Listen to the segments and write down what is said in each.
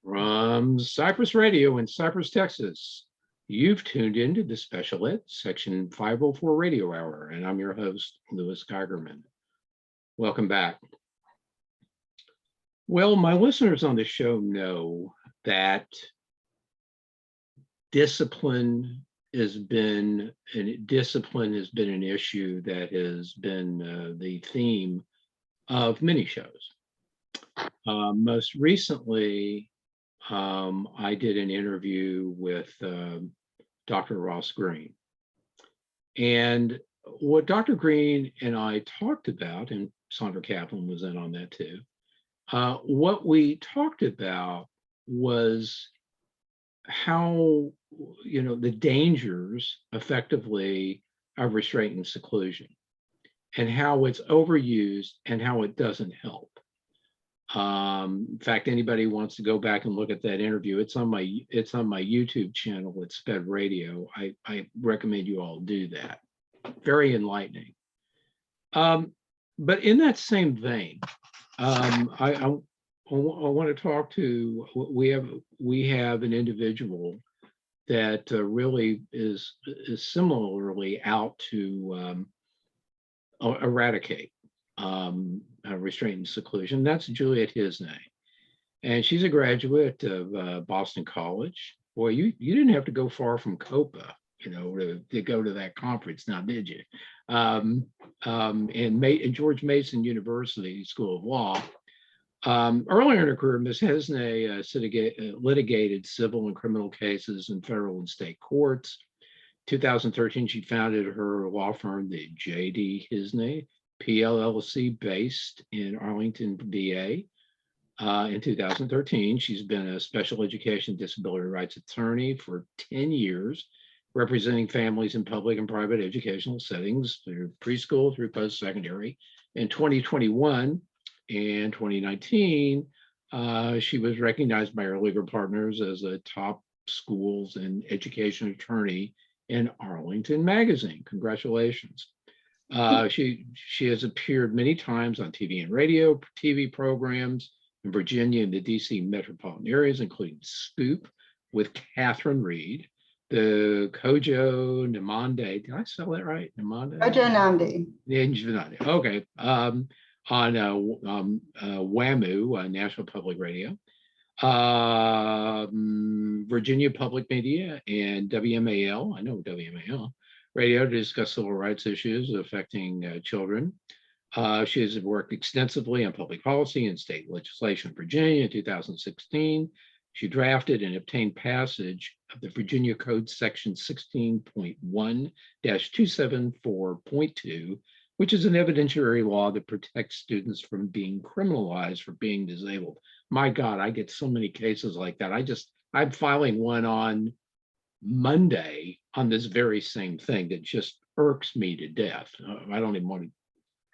From Cypress Radio in Cypress, Texas, you've tuned into the Special Ed Section 504 Radio Hour, and I'm your host, Louis Geigerman. Welcome back. Well, my listeners on the show know that discipline has been an issue that has been the theme of many shows. Most recently, I did an interview with Dr. Ross Green. And what Dr. Green and I talked about, and Sandra Kaplan was in on that too, what we talked about was how, the dangers effectively of restraint and seclusion and how it's overused and how it doesn't help. In fact, anybody wants to go back and look at that interview, it's on my YouTube channel at Sped Radio. I recommend you all do that. Very enlightening. But in that same vein, I want to talk to, we have an individual that really is similarly out to eradicate restraint and seclusion. That's Juliet Hazney. And she's a graduate of Boston College. Boy, you didn't have to go far from COPA, to go to that conference now, did you? And George Mason University School of Law. Earlier in her career, Ms. Hazney litigated civil and criminal cases in federal and state courts. 2013, she founded her law firm, the J.D. Hazney PLLC, based in Arlington, VA. In 2013, she's been a special education disability rights attorney for 10 years, representing families in public and private educational settings through preschool through post-secondary. In 2021 and 2019, she was recognized by her legal partners as a top schools and education attorney in Arlington Magazine. Congratulations. She has appeared many times on TV and radio, TV programs in Virginia and the DC metropolitan areas, including Scoop with Catherine Reed, the Kojo Namande, did I spell that right? Namande? Kojo Namde. Okay. On WAMU, National Public Radio, Virginia Public Media, and WMAL, I know WMAL, radio to discuss civil rights issues affecting children. She has worked extensively on public policy and state legislation in Virginia. In 2016, she drafted and obtained passage of the Virginia Code Section 16.1-274.2, which is an evidentiary law that protects students from being criminalized for being disabled. My God, I get so many cases like that. I'm filing one on Monday on this very same thing that just irks me to death. I don't even want to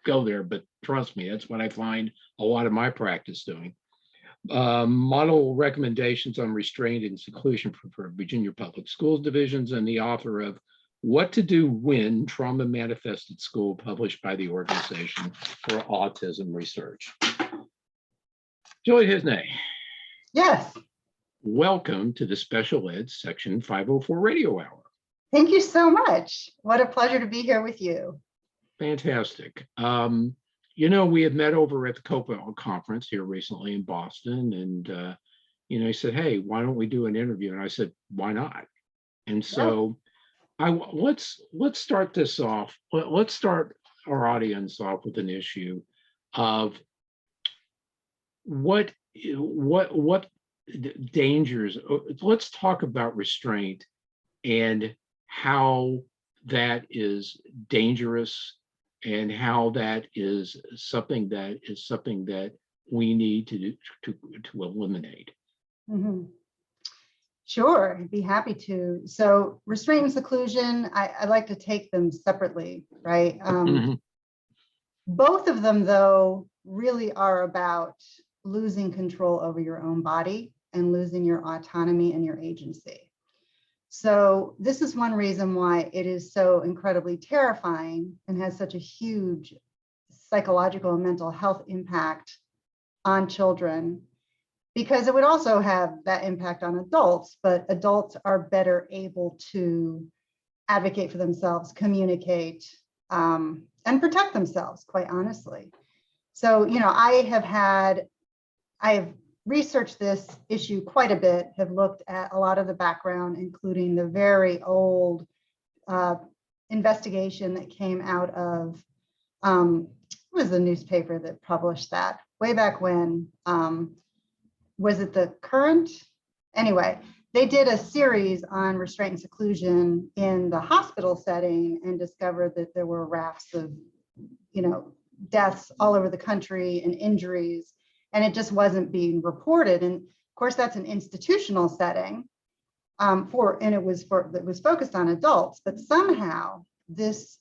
go there, but trust me, that's what I find a lot of my practice doing. Model recommendations on restraint and seclusion for Virginia Public Schools divisions, and the author of What to Do When Trauma Manifests at School, published by the Organization for Autism Research. Juliet Hazney. Yes. Welcome to the Special Ed Section 504 Radio Hour. Thank you so much. What a pleasure to be here with you. Fantastic. We had met over at the COPA conference here recently in Boston, and he said, "Hey, why don't we do an interview?" And I said, "Why not?" And so, let's start this off. Let's start our audience off with an issue of what dangers. Let's talk about restraint and how that is dangerous, and how that is something that we need to eliminate. Mm-hmm. Sure, I'd be happy to. So restraint and seclusion, I like to take them separately, right? Both of them, though, really are about losing control over your own body and losing your autonomy and your agency. So this is one reason why it is so incredibly terrifying and has such a huge psychological and mental health impact on children, because it would also have that impact on adults, but adults are better able to advocate for themselves, communicate, and protect themselves, quite honestly. So, I have researched this issue quite a bit, have looked at a lot of the background, including the very old investigation that came out of, what was the newspaper that published that? Way back when, was it the Current? Anyway, they did a series on restraint and seclusion in the hospital setting and discovered that there were rafts of, deaths all over the country and injuries, and it just wasn't being reported. And of course, that's an institutional setting it was focused on adults, but somehow these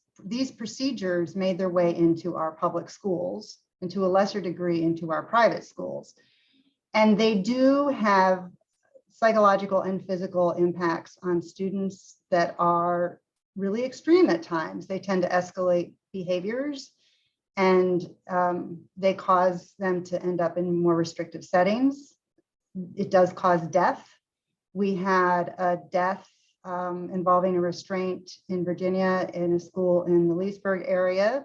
procedures made their way into our public schools and to a lesser degree into our private schools. And they do have psychological and physical impacts on students that are really extreme at times. They tend to escalate behaviors, and they cause them to end up in more restrictive settings. It does cause death. We had a death involving a restraint in Virginia in a school in the Leesburg area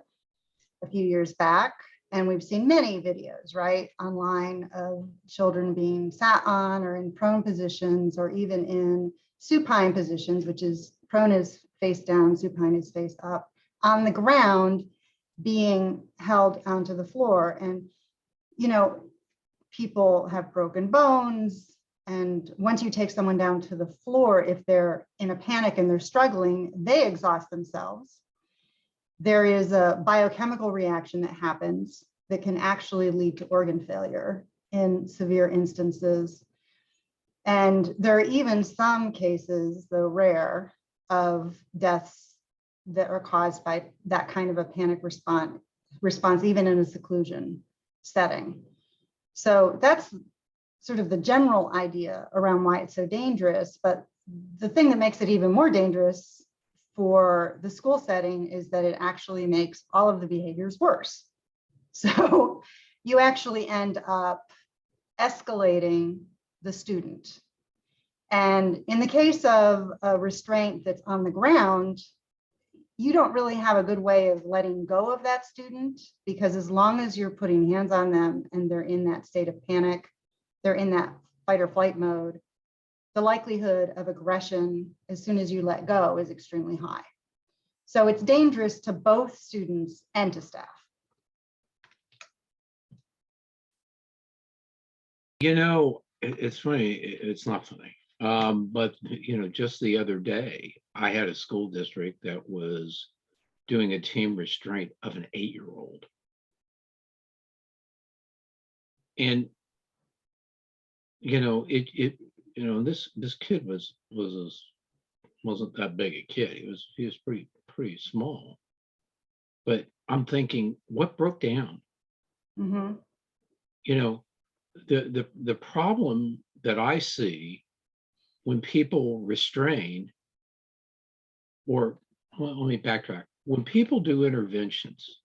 a few years back. And we've seen many videos, right, online of children being sat on or in prone positions, or even in supine positions, which is prone is face down, supine is face up, on the ground, being held onto the floor. And, people have broken bones. And once you take someone down to the floor, if they're in a panic and they're struggling, they exhaust themselves. There is a biochemical reaction that happens that can actually lead to organ failure in severe instances. And there are even some cases, though rare, of deaths that are caused by that kind of a panic response, even in a seclusion setting. So that's sort of the general idea around why it's so dangerous. But the thing that makes it even more dangerous for the school setting is that it actually makes all of the behaviors worse. So you actually end up escalating the student. And in the case of a restraint that's on the ground, you don't really have a good way of letting go of that student, because as long as you're putting hands on them and they're in that state of panic, they're in that fight or flight mode, the likelihood of aggression as soon as you let go is extremely high. So it's dangerous to both students and to staff. It's funny. It's not funny. But, just the other day, I had a school district that was doing a team restraint of an 8-year-old. And, this kid wasn't that big a kid. He was pretty small. But I'm thinking, what broke down? Mm-hmm. The problem that I see when people restrain, or well, let me backtrack. When people do interventions,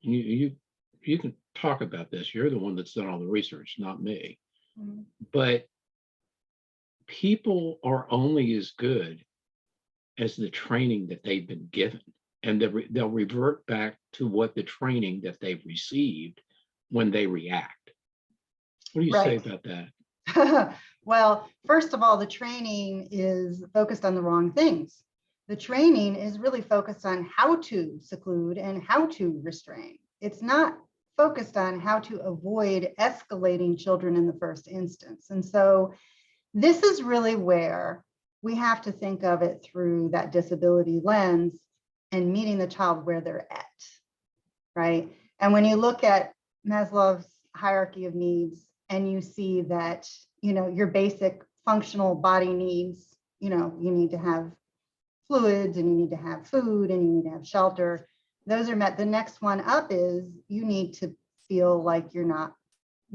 you can talk about this. You're the one that's done all the research, not me. Mm-hmm. But people are only as good as the training that they've been given, and they'll revert back to what the training that they've received when they react. What do you say about that? Well, first of all, the training is focused on the wrong things. The training is really focused on how to seclude and how to restrain. It's not focused on how to avoid escalating children in the first instance. And so this is really where we have to think of it through that disability lens and meeting the child where they're at, right? And when you look at Maslow's hierarchy of needs, and you see that, your basic functional body needs, you need to have fluids, and you need to have food, and you need to have shelter. Those are met. The next one up is you need to feel like you're not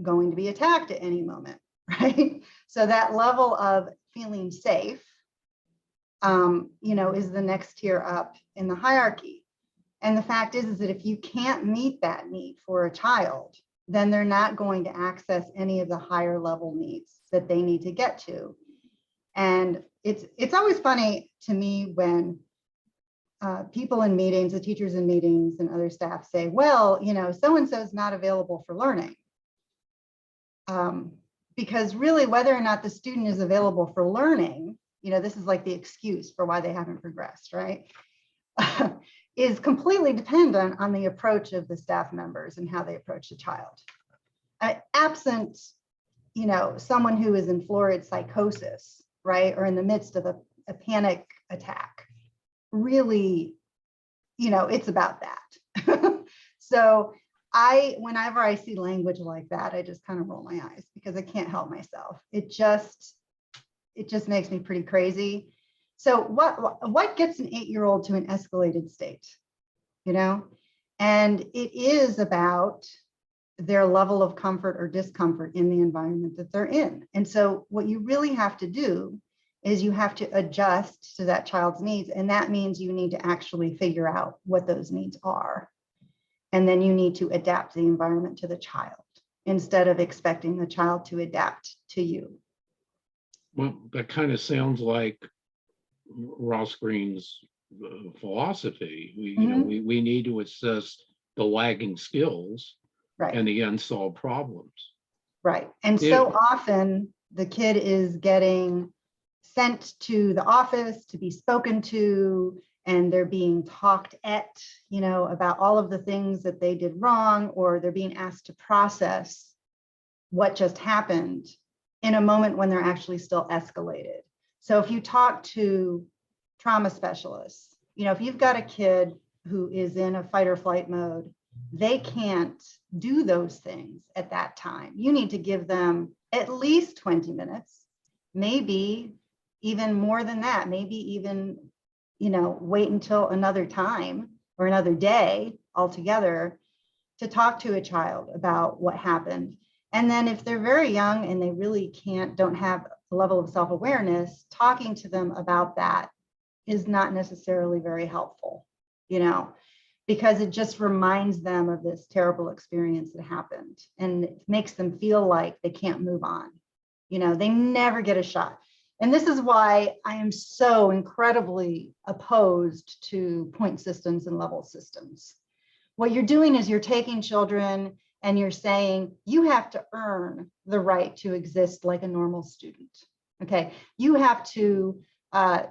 going to be attacked at any moment, right? So that level of feeling safe, is the next tier up in the hierarchy. And the fact is that if you can't meet that need for a child, then they're not going to access any of the higher level needs that they need to get to. And it's always funny to me when people in meetings, the teachers in meetings and other staff say, well, you know, so-and-so is not available for learning. Because really, whether or not the student is available for learning, you know, this is like the excuse for why they haven't progressed, right? Is completely dependent on the approach of the staff members and how they approach the child. Absent, you know, someone who is in florid psychosis, right, or in the midst of a panic attack, really, you know, it's about that. So whenever I see language like that, I just kind of roll my eyes because I can't help myself. It just makes me pretty crazy. So what gets an 8-year-old to an escalated state, you know? And it is about their level of comfort or discomfort in the environment that they're in. And so what you really have to do is you have to adjust to that child's needs. And that means you need to actually figure out what those needs are. And then you need to adapt the environment to the child instead of expecting the child to adapt to you. Well, that kind of sounds like Ross Green's philosophy. We need to assess the lagging skills, right, and the unsolved problems. Right. And so often the kid is getting sent to the office to be spoken to, and they're being talked at, you know, about all of the things that they did wrong, or they're being asked to process what just happened in a moment when they're actually still escalated. So if you talk to trauma specialists, you know, if you've got a kid who is in a fight or flight mode, they can't do those things at that time. You need to give them at least 20 minutes, maybe even more than that, maybe even, you know, wait until another time or another day altogether to talk to a child about what happened. And then if they're very young and they really don't have a level of self-awareness, talking to them about that is not necessarily very helpful, you know, because it just reminds them of this terrible experience that happened and it makes them feel like they can't move on. You know, they never get a shot. And this is why I am so incredibly opposed to point systems and level systems. What you're doing is you're taking children and you're saying, you have to earn the right to exist like a normal student. Okay, you have to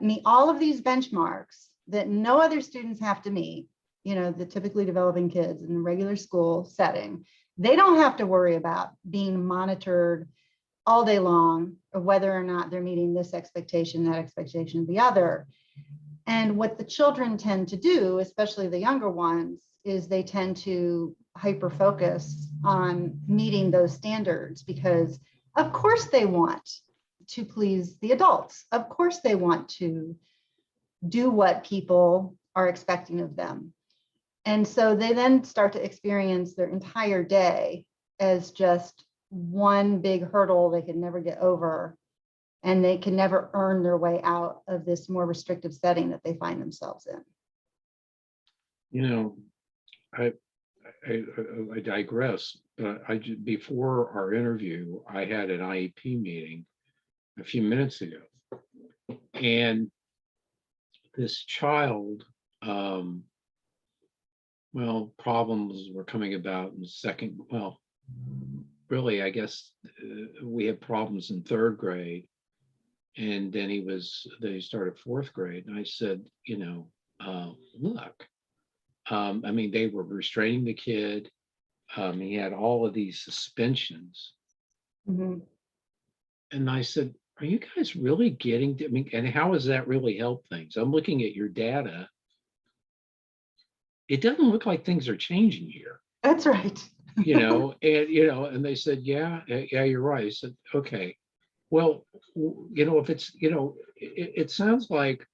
meet all of these benchmarks that no other students have to meet, you know, the typically developing kids in the regular school setting. They don't have to worry about being monitored all day long of whether or not they're meeting this expectation, that expectation, the other. And what the children tend to do, especially the younger ones, is they tend to hyper focus on meeting those standards because of course they want to please the adults. Of course they want to do what people are expecting of them. And so they then start to experience their entire day as just one big hurdle they can never get over, and they can never earn their way out of this more restrictive setting that they find themselves in. You know, I digress. Before our interview, I had an IEP meeting a few minutes ago, and this child, well, problems were coming about in second. Well, really, I guess we had problems in third grade, and then they started fourth grade, and I said, you know, look. I mean, they were restraining the kid. He had all of these suspensions. Mm-hmm. And I said, are you guys really getting to, I mean, and how has that really helped things? I'm looking at your data. It doesn't look like things are changing here. That's right. And they said, yeah, you're right. I said, okay, well, if it's, it sounds like,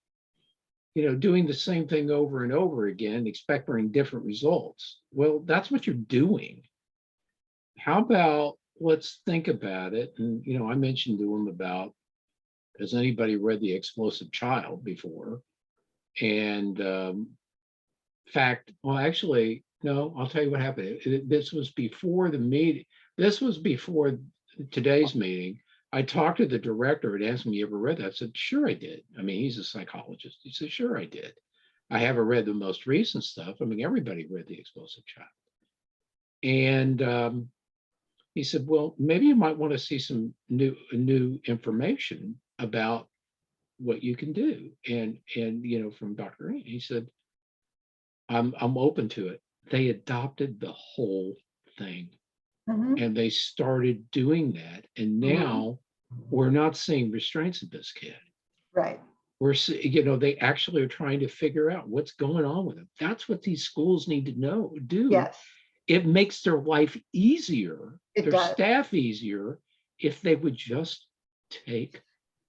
doing the same thing over and over again, expecting different results. Well, that's what you're doing. How about let's think about it? And, I mentioned to him about, has anybody read The Explosive Child before? And actually, no, I'll tell you what happened. This was before the meeting. This was before today's meeting. I talked to the director and asked him, "You ever read that?" I said, "Sure, I did." I mean, he's a psychologist. He said, "Sure, I did. I haven't read the most recent stuff." I mean, everybody read The Explosive Child. And he said, "Well, maybe you might want to see some new information about what you can do." And from Dr. Green, he said, I'm open to it. They adopted the whole thing Mhm, and they started doing that. And mhm. now we're not seeing restraints of this kid. Right. They actually are trying to figure out what's going on with them. That's what these schools need to do. Yes, It makes their life easier, it their does. staff easier, if they would just take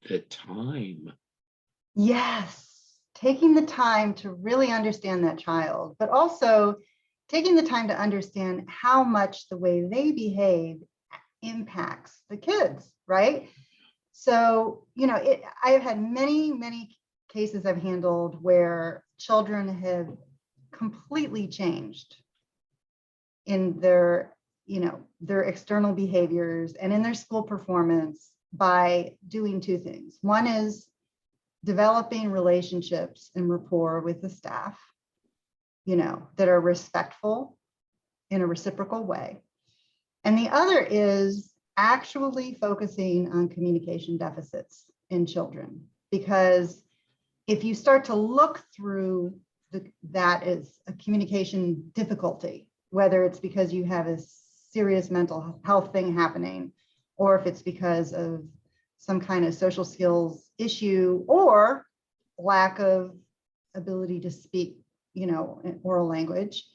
the time. Yes, taking the time to really understand that child, but also taking the time to understand how much the way they behave impacts the kids, right? So, I've had many, many cases I've handled where children have completely changed in their external behaviors and in their school performance by doing two things. One is developing relationships and rapport with the staff, that are respectful in a reciprocal way. And the other is actually focusing on communication deficits in children. Because if you start to look through that as a communication difficulty, whether it's because you have a serious mental health thing happening, or if it's because of some kind of social skills issue or lack of ability to speak, oral language,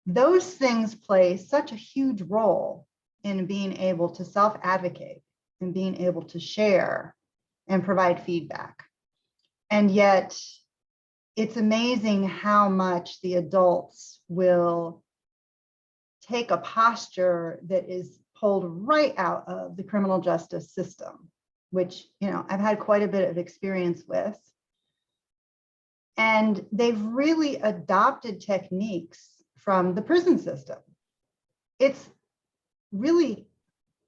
those things play such a huge role in being able to self-advocate and being able to share and provide feedback. And yet it's amazing how much the adults will take a posture that is pulled right out of the criminal justice system, which, I've had quite a bit of experience with. And they've really adopted techniques from the prison system. It's really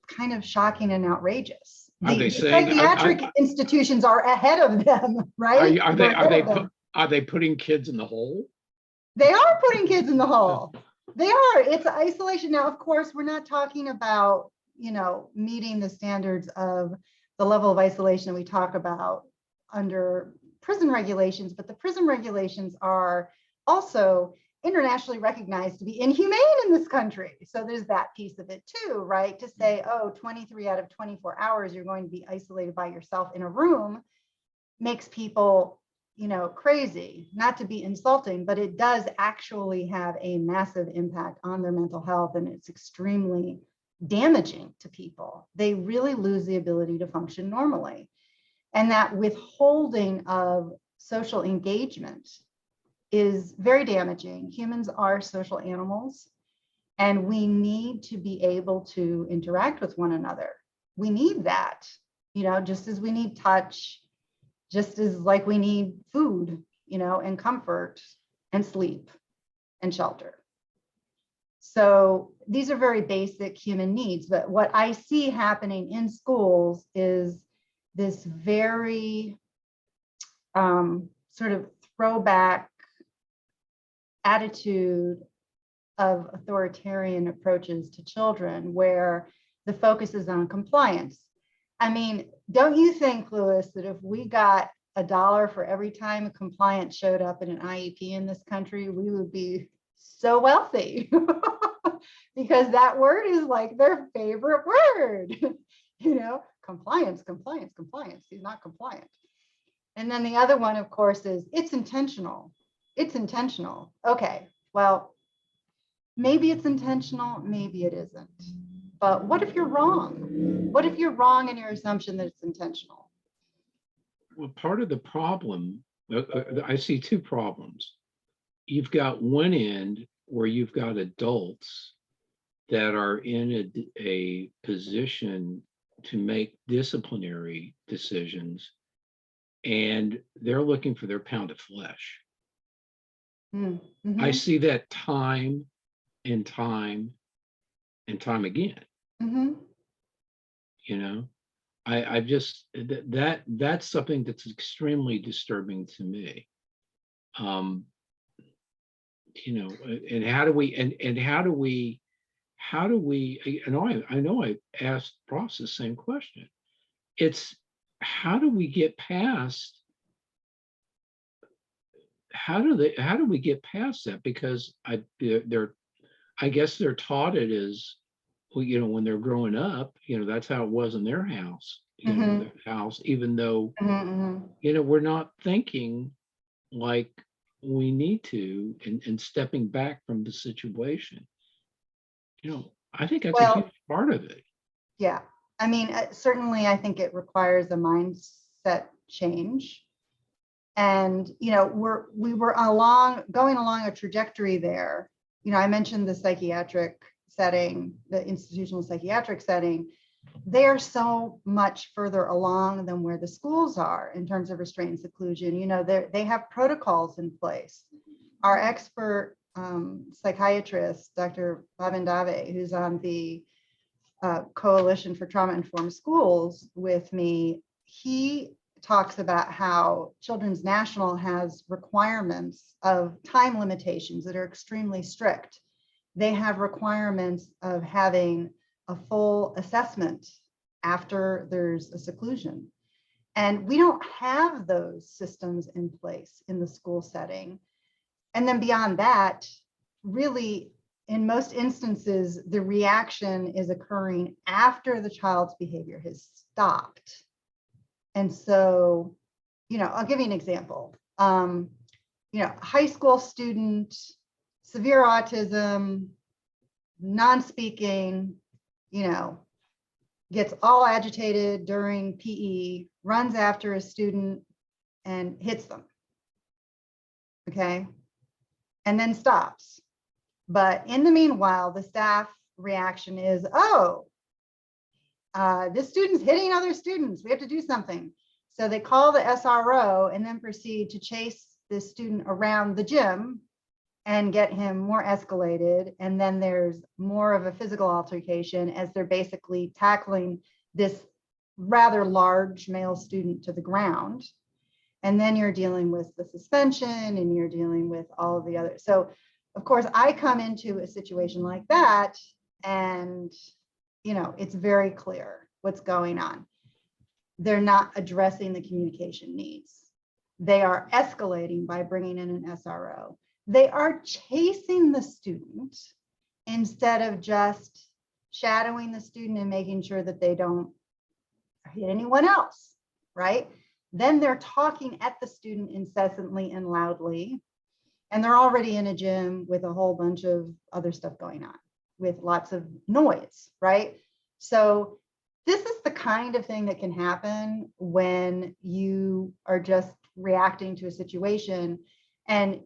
kind of shocking and outrageous. Are they The saying, psychiatric institutions are ahead of them, right? They're ahead of them. are they putting kids in the hole? They are putting kids in the hole. They are. It's isolation. Now, of course, we're not talking about, meeting the standards of the level of isolation we talk about under prison regulations, but the prison regulations are also internationally recognized to be inhumane in this country. So there's that piece of it too, right? To say, 23 out of 24 hours, you're going to be isolated by yourself in a room makes people, crazy, not to be insulting, but it does actually have a massive impact on their mental health. And it's extremely damaging to people. They really lose the ability to function normally. And that withholding of social engagement is very damaging. Humans are social animals, and we need to be able to interact with one another. We need that, just as we need touch, just as like we need food, and comfort and sleep and shelter. So these are very basic human needs. But what I see happening in schools is this very sort of throwback attitude of authoritarian approaches to children where the focus is on compliance. I mean, don't you think, Louis, that if we got $1 for every time a compliant showed up in an IEP in this country, we would be so wealthy? Because that word is like their favorite word. Compliance, compliance, compliance. He's not compliant. And then the other one, of course, is it's intentional. It's intentional. Okay, well, maybe it's intentional, maybe it isn't. But what if you're wrong? What if you're wrong in your assumption that it's intentional? Well, part of the problem, I see two problems. You've got one end where you've got adults that are in a position to make disciplinary decisions, and they're looking for their pound of flesh. Mm, I mhm, see that time and time and time again, mhm. you know? I just that's something that's extremely disturbing to me. Um, and how do we and how do we I know I asked Ross the same question. It's how do we get past how do we get past that? Because they're I guess they're taught it as well, when they're growing up, that's how it was in their house, Mhm, their house, even though, mhm, mhm. we're not thinking like we need to and stepping back from the situation. I think that's a Well, huge part of it. yeah. I mean, certainly, I think it requires a mindset change. And we were going along a trajectory there. I mentioned the psychiatric setting, the institutional psychiatric setting. They are so much further along than where the schools are in terms of restraint and seclusion. They have protocols in place. Our expert psychiatrist, Dr. Babindave, who's on the Coalition for Trauma Informed Schools with me, he talks about how Children's National has requirements of time limitations that are extremely strict. They have requirements of having a full assessment after there's a seclusion. And we don't have those systems in place in the school setting. And then beyond that, really, in most instances, the reaction is occurring after the child's behavior has stopped. And so, I'll give you an example. High school student, severe autism, non-speaking, gets all agitated during PE, runs after a student and hits them. Okay. And then stops. But in the meanwhile, the staff reaction is, oh, this student's hitting other students. We have to do something. So they call the SRO and then proceed to chase this student around the gym and get him more escalated. And then there's more of a physical altercation as they're basically tackling this rather large male student to the ground. And then you're dealing with the suspension and you're dealing with all of the other. So of course I come into a situation like that and, it's very clear what's going on. They're not addressing the communication needs. They are escalating by bringing in an SRO. They are chasing the student instead of just shadowing the student and making sure that they don't hit anyone else, right? Then they're talking at the student incessantly and loudly, and they're already in a gym with a whole bunch of other stuff going on with lots of noise, right? So this is the kind of thing that can happen when you are just reacting to a situation. And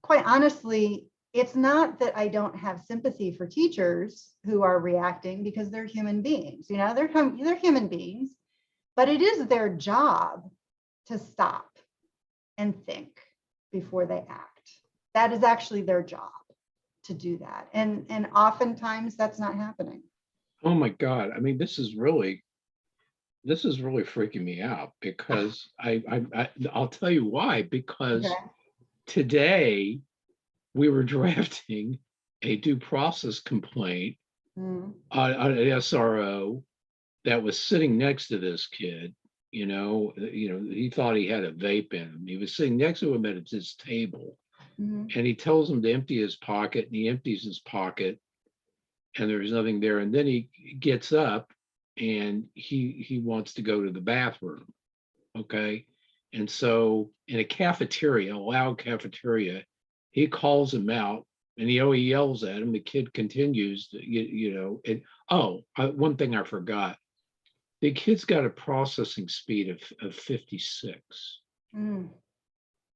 quite honestly, it's not that I don't have sympathy for teachers who are reacting, because they're human beings, they're human beings, but it is their job to stop and think before they act. That is actually their job, to do that. And oftentimes that's not happening. Oh my God. I mean, this is really freaking me out because I'll tell you why. Because Okay. today we were drafting a due process complaint Mm, on an SRO that was sitting next to this kid. He thought he had a vape in him. He was sitting next to him at his table, mhm, and he tells him to empty his pocket, and he empties his pocket, and there's nothing there. And then he gets up, and he wants to go to the bathroom. Okay, and so in a cafeteria, a loud cafeteria, he calls him out, and he yells at him. The kid continues, and one thing I forgot. The kid's got a processing speed of 56. mm.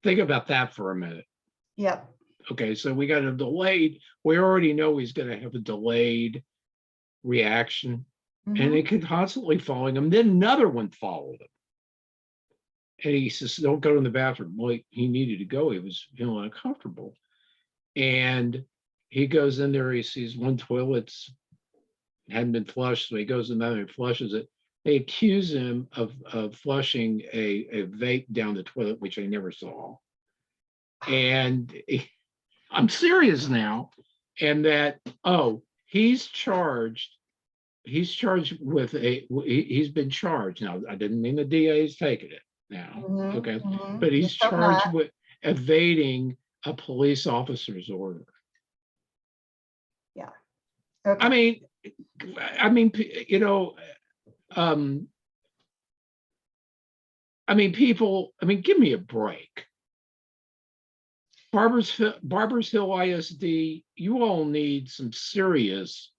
Think about that for a minute. Yep. Okay, so we got a delayed, we already know he's going to have a delayed reaction, and it Mhm. can constantly following him. Then another one followed him. And he says, don't go in the bathroom. Well, he needed to go. He was feeling uncomfortable. And he goes in there, he sees one toilet's hadn't been flushed, so he goes in there and flushes it. They accuse him of flushing a vape down the toilet, which I never saw. And I'm serious now. And that, oh, he's charged with he's been charged. Now, I didn't mean the DA's taking it now, okay? But he's Just hope not. charged with evading a police officer's order. Yeah. Okay. I mean, you know, people, give me a break. Barbers Hill ISD, you all need some serious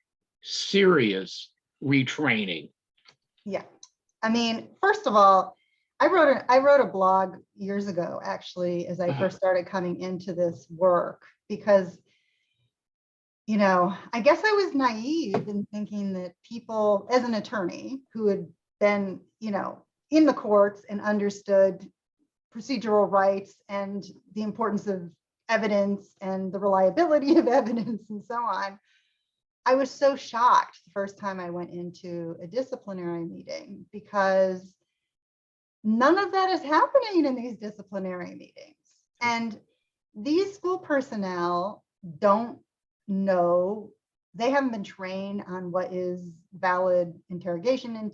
retraining. Yeah. I mean, first of all, I wrote a blog years ago, actually, as I first started coming into this work, because, you know, I guess I was naive in thinking that people, as an attorney who had been, you know, in the courts and understood procedural rights and the importance of evidence and the reliability of evidence and so on, I was so shocked the first time I went into a disciplinary meeting, because none of that is happening in these disciplinary meetings. And these school personnel don't know, they haven't been trained on what is valid interrogation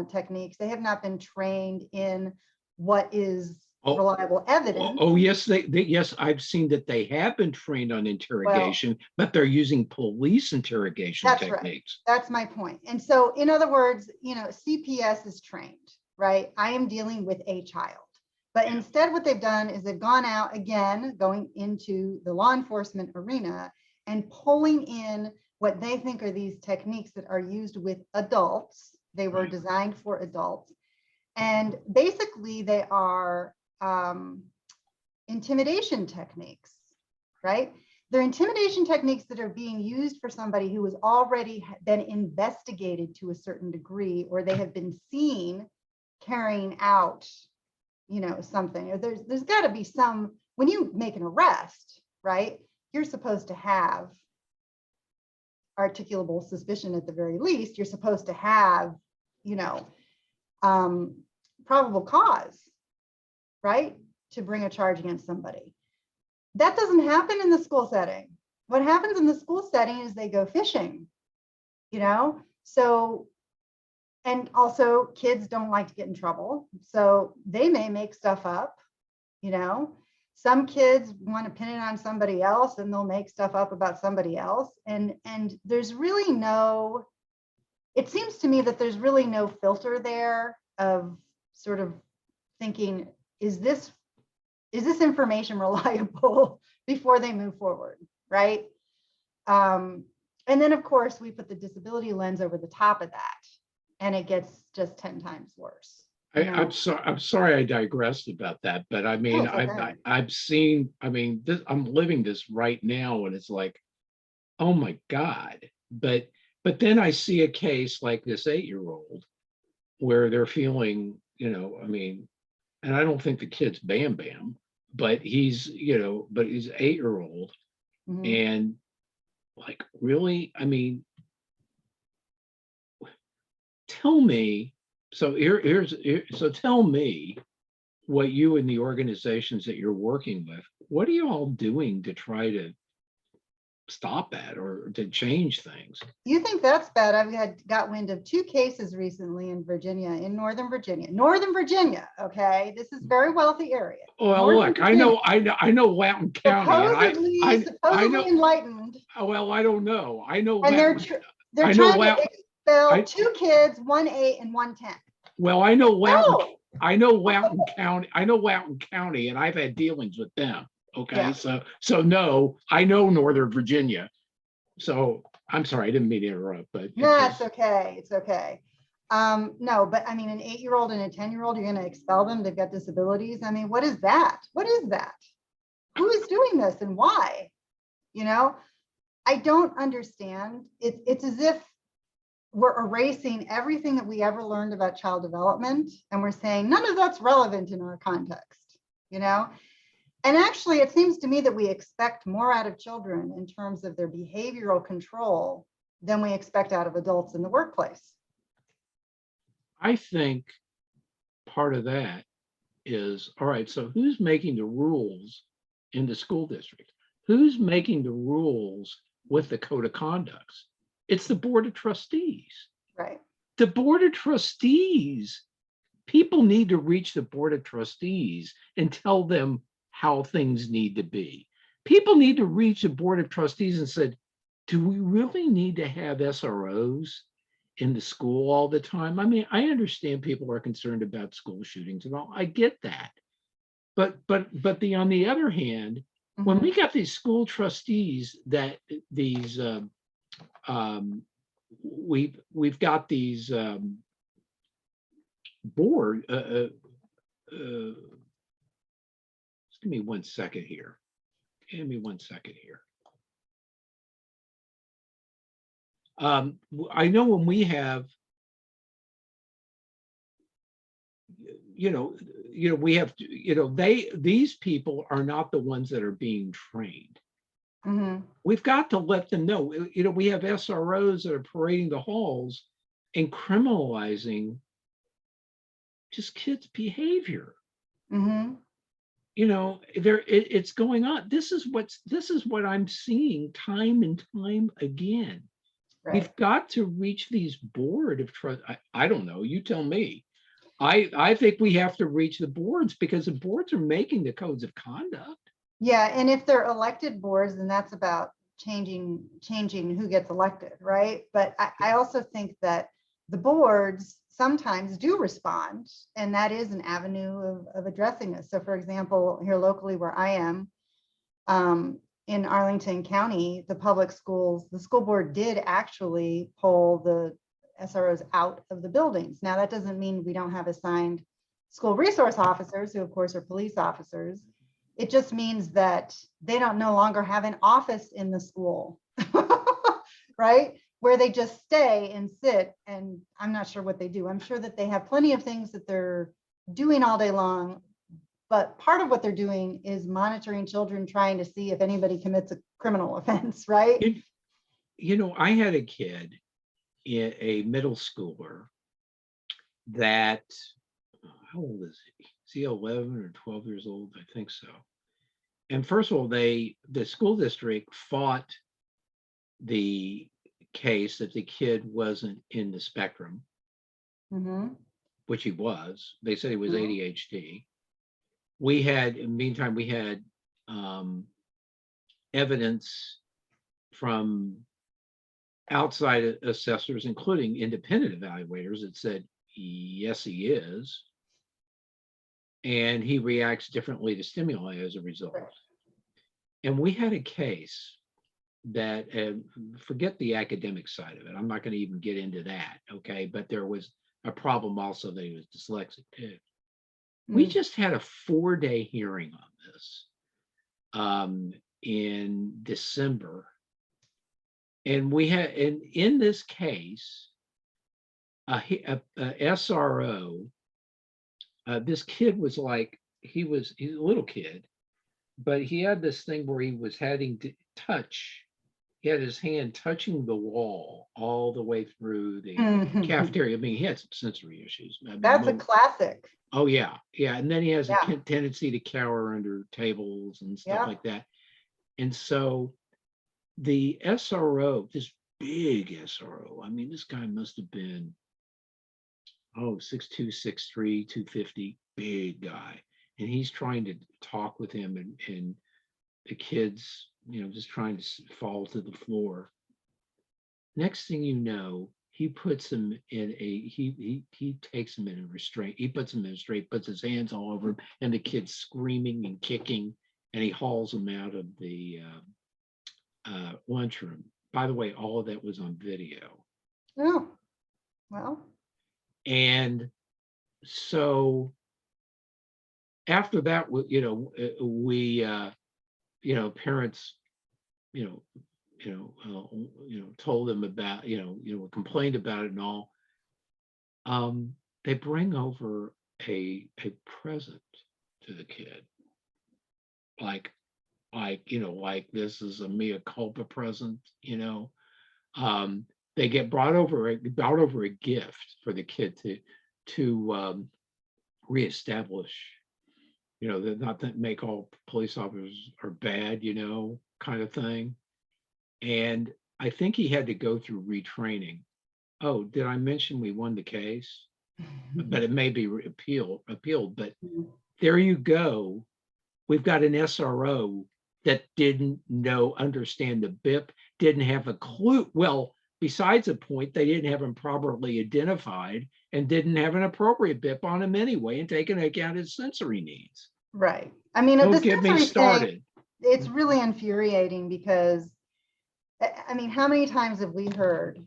techniques. They have not been trained in what is reliable evidence. Oh, yes, yes, I've seen that they have been trained on interrogation, but they're using police interrogation techniques. Right. That's my point. And so, in other words, you know, CPS is trained, right? I am dealing with a child. But instead, what they've done is they've gone out again, going into the law enforcement arena and pulling in what they think are these techniques that are used with adults. They were designed for adults. And basically, they are intimidation techniques, right? They're intimidation techniques that are being used for somebody who has already been investigated to a certain degree, or they have been seen carrying out, you know, something. Or there's got to be some, when you make an arrest, right? You're supposed to have articulable suspicion at the very least. You're supposed to have, you know, probable cause, right, to bring a charge against somebody. That doesn't happen in the school setting. What happens in the school setting is they go fishing, you know? So, and also kids don't like to get in trouble. So they may make stuff up, you know? Some kids want to pin it on somebody else and they'll make stuff up about somebody else. And there's really no, it seems to me that there's really no filter there of sort of thinking, is this information reliable before they move forward, right? And then, of course, we put the disability lens over the top of that, and it gets just 10 times worse. I'm sorry I digressed about that, but I mean, I've seen, I mean, this, I'm living this right now, and it's like, oh my God. But then I see a case like this 8-year-old where they're feeling, you know, I mean, and I don't think the kid's Bam Bam, but he's, you know, but he's 8-year-old. And like, really, I mean, tell me, so so tell me what you and the organizations that you're working with, what are you all doing to try to stop that or to change things? You think that's bad? I've got wind of 2 cases recently in Virginia, in Northern Virginia. Okay, this is a very wealthy area. Well, look, I know Loudoun County, supposedly enlightened. Well, I don't know. I know, and they're trying to expel 2 kids, 1 8 and 1 10. Well, I know Loudoun County, and I've had dealings with them. Okay, so no, I know Northern Virginia. So I'm sorry, I didn't mean to interrupt, but no, it's okay. It's okay. No, but I mean, an 8-year-old and a 10-year-old, you're going to expel them. They've got disabilities. I mean, what is that? What is that? Who is doing this and why? You know, I don't understand. It's as if we're erasing everything that we ever learned about child development, and we're saying none of that's relevant in our context, you know? And actually, it seems to me that we expect more out of children in terms of their behavioral control than we expect out of adults in the workplace. I think part of that is, all right, so who's making the rules in the school district? Who's making the rules with the code of conducts? It's the board of trustees. Right. The board of trustees, people need to reach the board of trustees and tell them how things need to be. People need to reach the board of trustees and said, do we really need to have SROs in the school all the time? I mean, I understand people are concerned about school shootings and all. I get that. But on the other hand, when we got these school trustees that these we've got these board just give me 1 second here. Give me 1 second here. I know when we have, we have, these people are not the ones that are being trained. We've got to let them know, we have SROs that are parading the halls and criminalizing just kids' behavior. It's going on. This is what I'm seeing time and time again. Right. We've got to reach these board of trust. I don't know. You tell me. I think we have to reach the boards because the boards are making the codes of conduct. Yeah, and if they're elected boards, then that's about changing who gets elected, right? But I also think that the boards sometimes do respond, and that is an avenue of addressing this. So for example, here locally where I am, in Arlington County, the public schools, the school board did actually pull the SROs out of the buildings. Now, that doesn't mean we don't have assigned school resource officers, who of course are police officers. It just means that they don't no longer have an office in the school, right? Where they just stay and sit, and I'm not sure what they do. I'm sure that they have plenty of things that they're doing all day long, but part of what they're doing is monitoring children, trying to see if anybody commits a criminal offense, right? I had a kid, a middle schooler, that, how old is he? Is he 11 or 12 years old? I think so. And first of all, the school district fought the case that the kid wasn't in the spectrum, which he was. They said he was ADHD. In the meantime, we had evidence from outside assessors, including independent evaluators, that said, yes, he is. And he reacts differently to stimuli as a result. And we had a case that, forget the academic side of it, I'm not going to even get into that, okay? But there was a problem also that he was dyslexic too. We just had a 4-day hearing on this in December. And we had, in this case, a SRO, this kid was like, he's a little kid, but he had this thing where he was having to touch, he had his hand touching the wall all the way through the cafeteria. I mean, he had some sensory issues. I mean, that's a classic. Oh yeah, yeah. And then he has a tendency to cower under tables and stuff like that. And so the SRO, this big SRO, I mean, this guy must have been, 6'2", 6'3", 250, big guy. And he's trying to talk with him, and the kids, just trying to fall to the floor. Next thing you know, he puts him in he takes him in a restraint. He puts him in a restraint, puts his hands all over him, and the kid's screaming and kicking, and he hauls him out of the lunchroom. By the way, all of that was on video. Oh, well. And so after that, parents, told them about, complained about it and all. They bring over a present to the kid. like, like this is a mea culpa present, um, they get brought over a gift for the kid to reestablish, that not that make all police officers are bad, kind of thing. And I think he had to go through retraining. Oh, did I mention we won the case? But it may be appealed. But there you go. We've got an SRO that didn't understand the BIP, didn't have a clue. Well, besides the point, they didn't have him properly identified and didn't have an appropriate BIP on him anyway, and taking into account his sensory needs. Right. I mean, Don't the get me sensory started. thing, it's really infuriating because, I mean, how many times have we heard,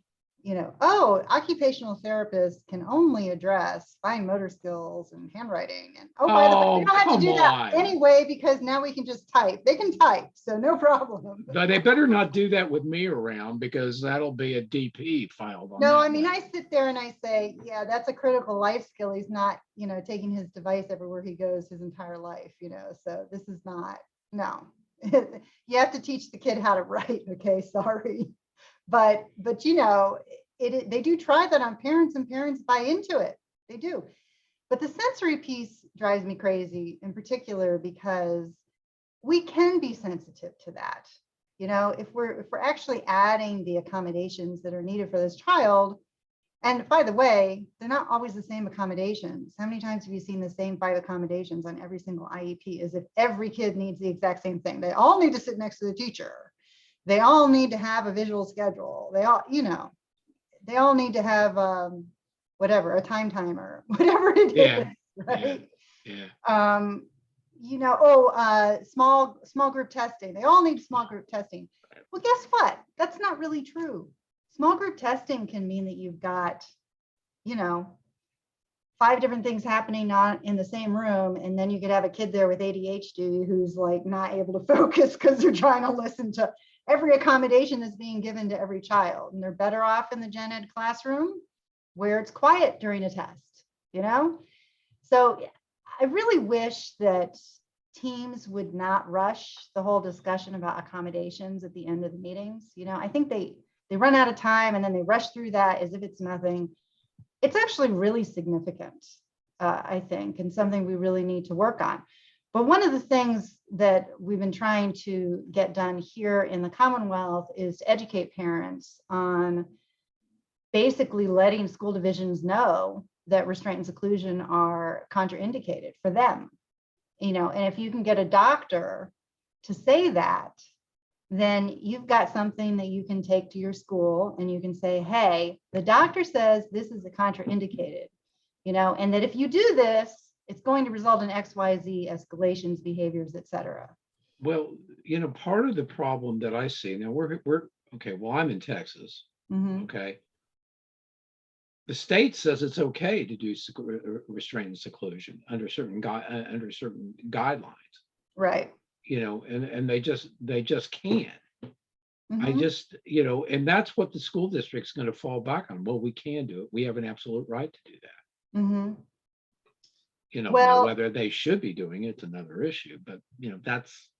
oh, occupational therapists can only address fine motor skills and handwriting. And oh, by the way, Oh, we don't have to come do that on. anyway, because now we can just type. They can type, so no problem. But they better not do that with me around, because that'll be a DP filed on No, that I mean, one. I sit there and I say, yeah, that's a critical life skill. He's not, taking his device everywhere he goes his entire life, so this is not, no. You have to teach the kid how to write, okay, sorry. But they do try that on parents, and parents buy into it. They do. But the sensory piece drives me crazy, in particular because we can be sensitive to that. If we're actually adding the accommodations that are needed for this child, and by the way, they're not always the same accommodations. How many times have you seen the same 5 accommodations on every single IEP, as if every kid needs the exact same thing? They all need to sit next to the teacher. They all need to have a visual schedule. They all need to have whatever, a time timer, whatever it is, right? Yeah. Small group testing. They all need small group testing. Well, guess what? That's not really true. Small group testing can mean that you've got, 5 different things happening not in the same room, and then you could have a kid there with ADHD who's like not able to focus because they're trying to listen to every accommodation that's being given to every child, and they're better off in the gen ed classroom where it's quiet during a test, So I really wish that teams would not rush the whole discussion about accommodations at the end of the meetings. I think they run out of time and then they rush through that as if it's nothing. It's actually really significant, I think, and something we really need to work on. But one of the things that we've been trying to get done here in the Commonwealth is to educate parents on basically letting school divisions know that restraint and seclusion are contraindicated for them. And if you can get a doctor to say that, then you've got something that you can take to your school and you can say, hey, the doctor says this is a contraindicated, and that if you do this, it's going to result in XYZ escalations, behaviors, et cetera. Well, part of the problem that I see now, we're okay. Well, I'm in Texas. Mm-hmm. Okay. The state says it's okay to do restraint and seclusion under certain guidelines. Right. And they just can't. Mm-hmm. I just, and that's what the school district's going to fall back on. Well, we can do it. We have an absolute right to do that. Mm-hmm. Now, whether they should be doing it's another issue, but that's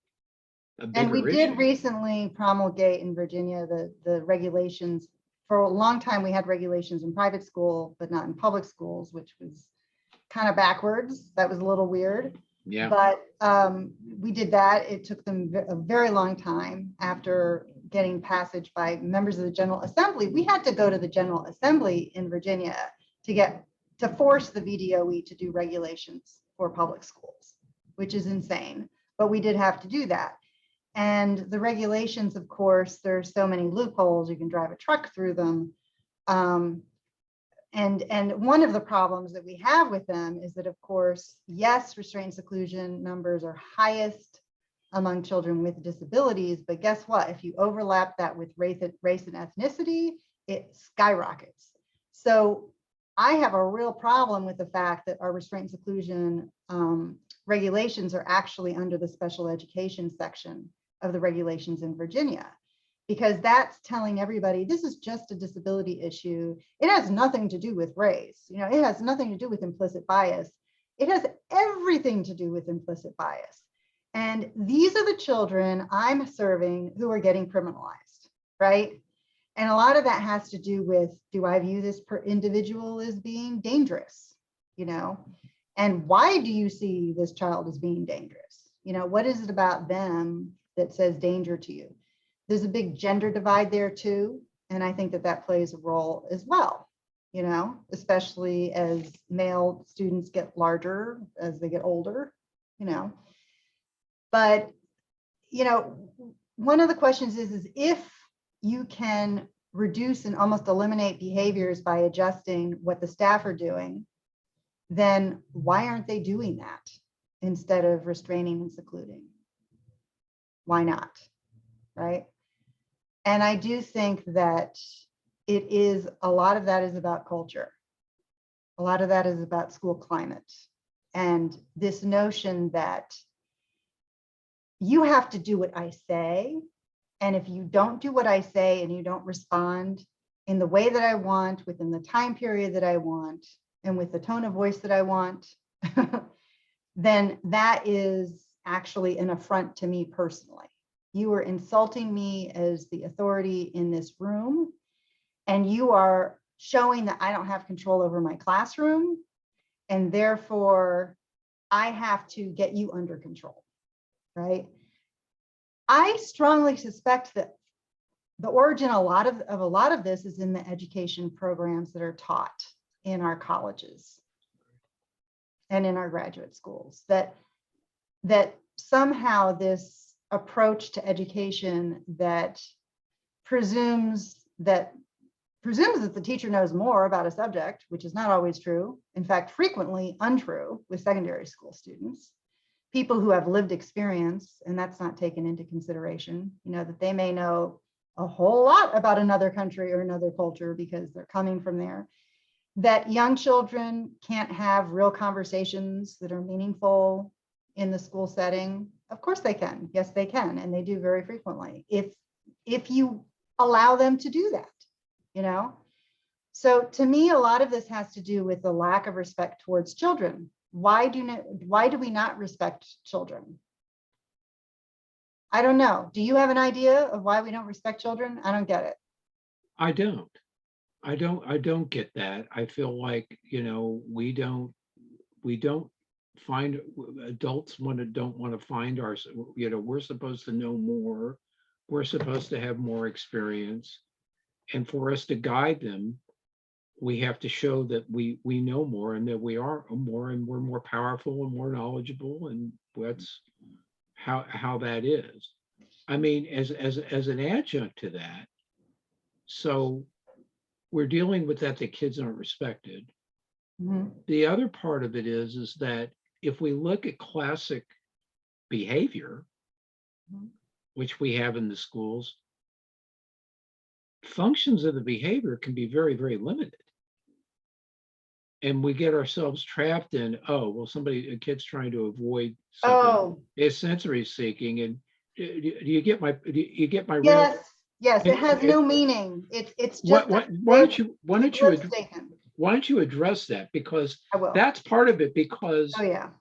a bigger issue. And we did recently promulgate in Virginia the regulations. For a long time, we had regulations in private school, but not in public schools, which was kind of backwards. That was a little weird. Yeah. But we did that. It took them a very long time after getting passage by members of the General Assembly. We had to go to the General Assembly in Virginia to force the VDOE to do regulations for public schools, which is insane. But we did have to do that. And the regulations, of course, there's so many loopholes. You can drive a truck through them. And one of the problems that we have with them is that, of course, yes, restraint and seclusion numbers are highest among children with disabilities. But guess what? If you overlap that with race and ethnicity, it skyrockets. So I have a real problem with the fact that our restraint and seclusion regulations are actually under the special education section of the regulations in Virginia, because that's telling everybody this is just a disability issue. It has nothing to do with race. It has nothing to do with implicit bias. It has everything to do with implicit bias. And these are the children I'm serving who are getting criminalized, right? And a lot of that has to do with, do I view this individual as being dangerous, you know? And why do you see this child as being dangerous? You know, what is it about them that says danger to you? There's a big gender divide there too. And I think that that plays a role as well, you know, especially as male students get larger, as they get older, you know. But, you know, one of the questions is if you can reduce and almost eliminate behaviors by adjusting what the staff are doing, then why aren't they doing that instead of restraining and secluding? Why not? Right? And I do think that it is, a lot of that is about culture. A lot of that is about school climate. And this notion that you have to do what I say. And if you don't do what I say and you don't respond in the way that I want, within the time period that I want, and with the tone of voice that I want, then that is actually an affront to me personally. You are insulting me as the authority in this room, and you are showing that I don't have control over my classroom, and therefore I have to get you under control, right? I strongly suspect that the origin of a lot of this is in the education programs that are taught in our colleges and in our graduate schools, that somehow this approach to education that presumes that the teacher knows more about a subject, which is not always true, in fact, frequently untrue with secondary school students, people who have lived experience, and that's not taken into consideration, you know, that they may know a whole lot about another country or another culture because they're coming from there, that young children can't have real conversations that are meaningful in the school setting. Of course they can. Yes, they can. And they do very frequently if you allow them to do that, you know? So to me, a lot of this has to do with the lack of respect towards children. Why do we not respect children? I don't know. Do you have an idea of why we don't respect children? I don't get it. I don't get that. I feel like, you know, we don't find adults don't want to find our, you know, we're supposed to know more. We're supposed to have more experience. And for us to guide them, we have to show that we know more and that we are more and we're more powerful and more knowledgeable. And that's how that is. I mean, as an adjunct to that, so we're dealing with that the kids aren't respected. Mhm. The other part of it is that if we look at classic behavior, Mhm. which we have in the schools, functions of the behavior can be very, very limited. And we get ourselves trapped in, oh, well, a kid's trying to avoid something, Oh, is sensory seeking. And do you get my real? yes, yes. It has no meaning. It's just a Why don't you glib statement. why don't you address that? Because I will. that's part of it, because Oh yeah.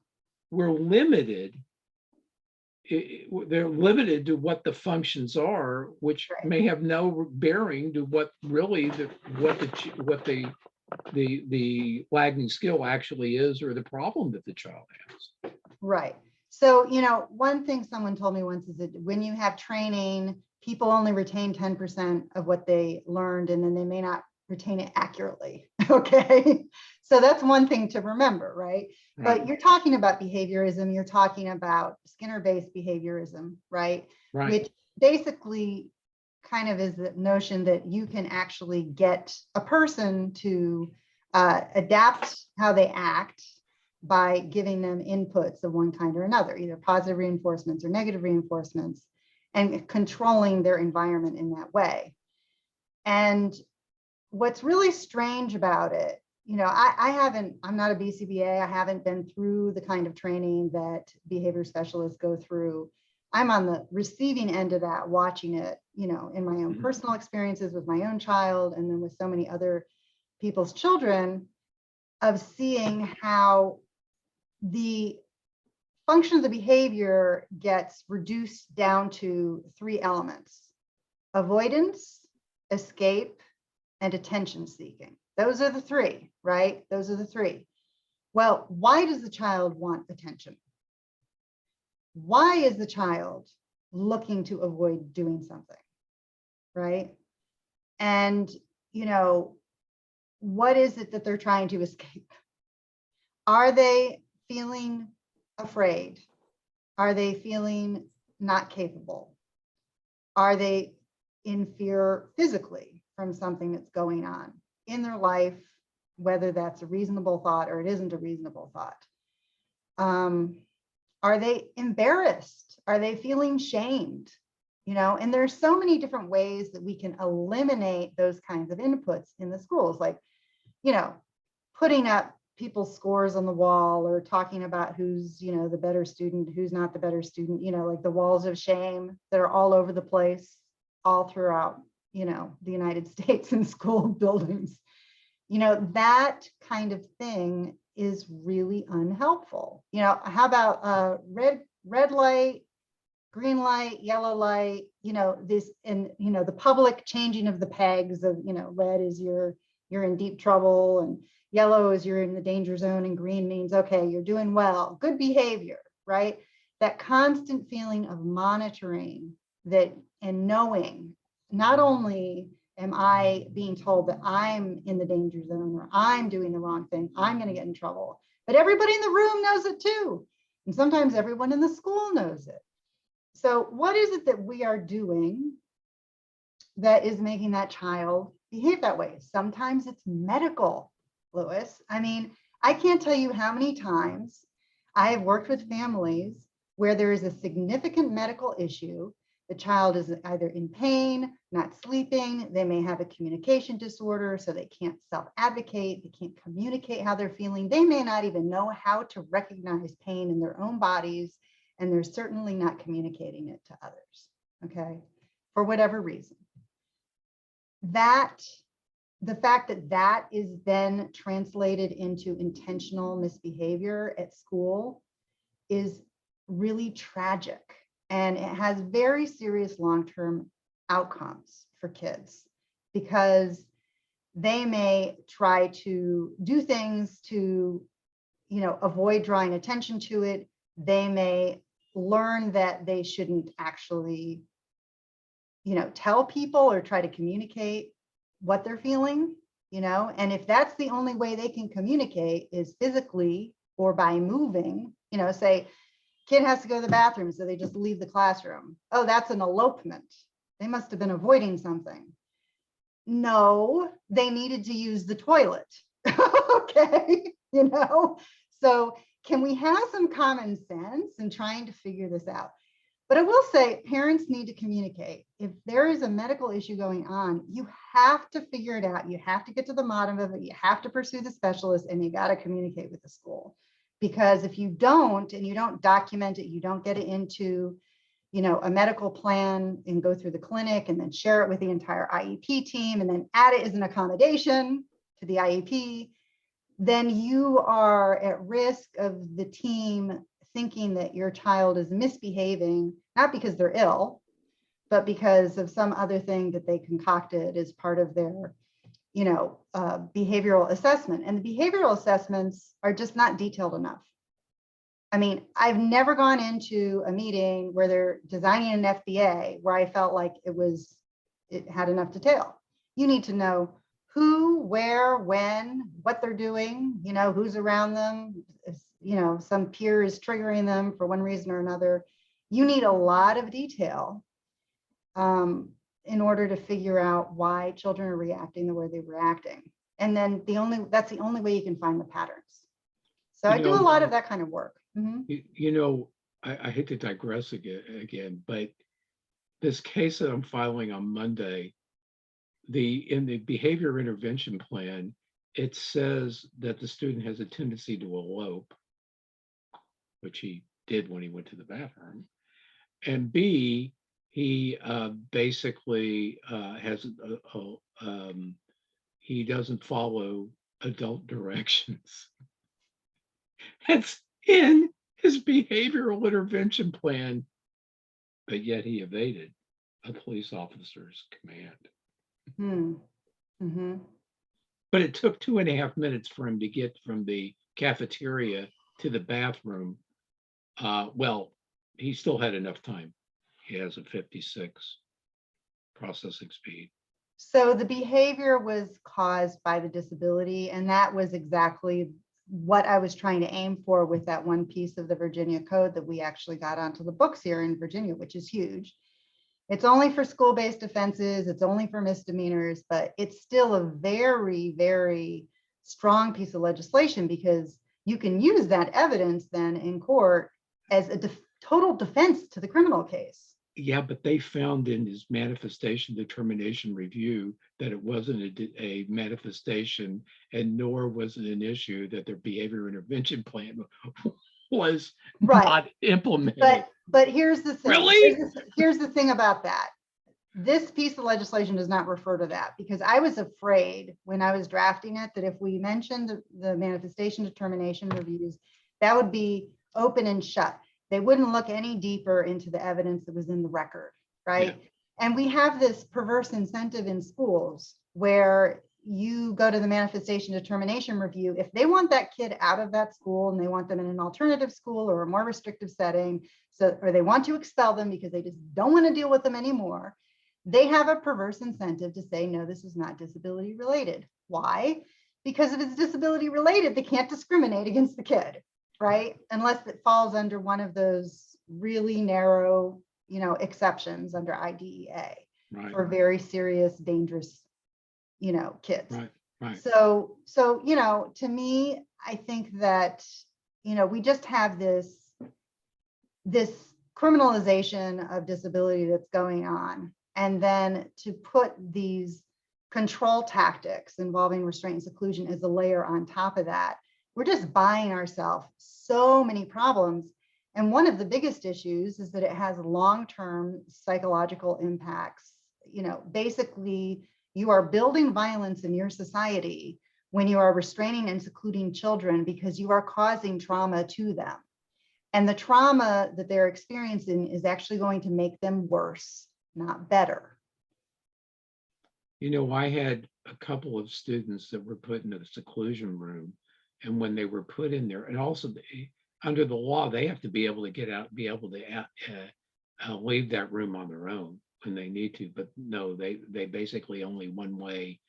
we're limited. They're limited to what the functions are, which Right. may have no bearing to what really the lagging skill actually is, or the problem that the child has. Right. So, you know, one thing someone told me once is that when you have training, people only retain 10% of what they learned, and then they may not retain it accurately. Okay. So that's one thing to remember, right? Right. But you're talking about behaviorism, you're talking about Skinner-based behaviorism, right? Right. Which basically kind of is the notion that you can actually get a person to adapt how they act by giving them inputs of one kind or another, either positive reinforcements or negative reinforcements, and controlling their environment in that way. And what's really strange about it, you know, I'm not a BCBA. I haven't been through the kind of training that behavior specialists go through. I'm on the receiving end of that, watching it, you know, in my own personal experiences with my own child, and then with so many other people's children, of seeing how the function of the behavior gets reduced down to 3 elements: avoidance, escape, and attention seeking. Those are the 3, right? Those are the 3. Well, why does the child want attention? Why is the child looking to avoid doing something, right? And, what is it that they're trying to escape? Are they feeling afraid? Are they feeling not capable? Are they in fear physically from something that's going on in their life, whether that's a reasonable thought or it isn't a reasonable thought? Are they embarrassed? Are they feeling shamed? And there's so many different ways that we can eliminate those kinds of inputs in the schools, like, putting up people's scores on the wall, or talking about who's, the better student, who's not the better student, like the walls of shame that are all over the place, all throughout, the United States in school buildings. That kind of thing is really unhelpful. How about red light, green light, yellow light, this, and, the public changing of the pegs of, red is you're in deep trouble, and yellow is you're in the danger zone, and green means, okay, you're doing well, good behavior, right? That constant feeling of monitoring that, and knowing, not only am I being told that I'm in the danger zone or I'm doing the wrong thing, I'm going to get in trouble, but everybody in the room knows it too. And sometimes everyone in the school knows it. So what is it that we are doing that is making that child behave that way? Sometimes it's medical, Lewis. I mean, I can't tell you how many times I have worked with families where there is a significant medical issue. The child is either in pain, not sleeping, they may have a communication disorder, so they can't self-advocate, they can't communicate how they're feeling, they may not even know how to recognize pain in their own bodies, and they're certainly not communicating it to others, okay, for whatever reason. The fact that that is then translated into intentional misbehavior at school is really tragic, and it has very serious long-term outcomes for kids, because they may try to do things to, avoid drawing attention to it. They may learn that they shouldn't actually, tell people or try to communicate what they're feeling, and if that's the only way they can communicate is physically or by moving, say kid has to go to the bathroom, so they just leave the classroom. Oh, that's an elopement. They must have been avoiding something. No, they needed to use the toilet. Okay, so can we have some common sense in trying to figure this out? But I will say parents need to communicate. If there is a medical issue going on, you have to figure it out. You have to get to the bottom of it. You have to pursue the specialist, and you got to communicate with the school. Because if you don't, and you don't document it, you don't get it into, a medical plan and go through the clinic and then share it with the entire IEP team and then add it as an accommodation to the IEP, then you are at risk of the team thinking that your child is misbehaving, not because they're ill, but because of some other thing that they concocted as part of their, behavioral assessment. And the behavioral assessments are just not detailed enough. I mean, I've never gone into a meeting where they're designing an FBA where I felt like it had enough detail. You need to know who, where, when, what they're doing, who's around them, if, some peer is triggering them for one reason or another. You need a lot of detail in order to figure out why children are reacting the way they're reacting. And then that's the only way you can find the patterns. So I do a lot of that kind of work. Mm-hmm. I hate to digress again, but this case that I'm filing on Monday, in the behavior intervention plan, it says that the student has a tendency to elope, which he did when he went to the bathroom, and B, he basically he doesn't follow adult directions. It's in his behavioral intervention plan, but yet he evaded a police officer's command. Hmm. Mm-hmm. But it took 2.5 minutes for him to get from the cafeteria to the bathroom. Well, he still had enough time. He has a 56 processing speed. So the behavior was caused by the disability, and that was exactly what I was trying to aim for with that one piece of the Virginia code that we actually got onto the books here in Virginia, which is huge. It's only for school-based offenses, it's only for misdemeanors, but it's still a very, very strong piece of legislation because you can use that evidence then in court as a total defense to the criminal case. Yeah, but they found in his manifestation determination review that it wasn't a manifestation, and nor was it an issue that their behavior intervention plan was Right. not implemented. But here's the thing. Really? Here's the thing about that. This piece of legislation does not refer to that because I was afraid when I was drafting it that if we mentioned the manifestation determination reviews, that would be open and shut. They wouldn't look any deeper into the evidence that was in the record, right? Yeah. And we have this perverse incentive in schools where you go to the manifestation determination review. If they want that kid out of that school and they want them in an alternative school or a more restrictive setting, or they want to expel them because they just don't want to deal with them anymore, they have a perverse incentive to say, no, this is not disability related. Why? Because if it's disability related, they can't discriminate against the kid, right? Unless it falls under one of those really narrow, exceptions under IDEA for very serious, dangerous, kids. Right. So, to me, I think that, we just have this criminalization of disability that's going on. And then to put these control tactics involving restraint and seclusion as a layer on top of that, we're just buying ourselves so many problems. And one of the biggest issues is that it has long-term psychological impacts. Basically, you are building violence in your society when you are restraining and secluding children because you are causing trauma to them. And the trauma that they're experiencing is actually going to make them worse, not better. I had a couple of students that were put into the seclusion room, and when they were put in there, and also under the law, they have to be able to get out, be able to leave that room on their own when they need to. But no, they basically only one way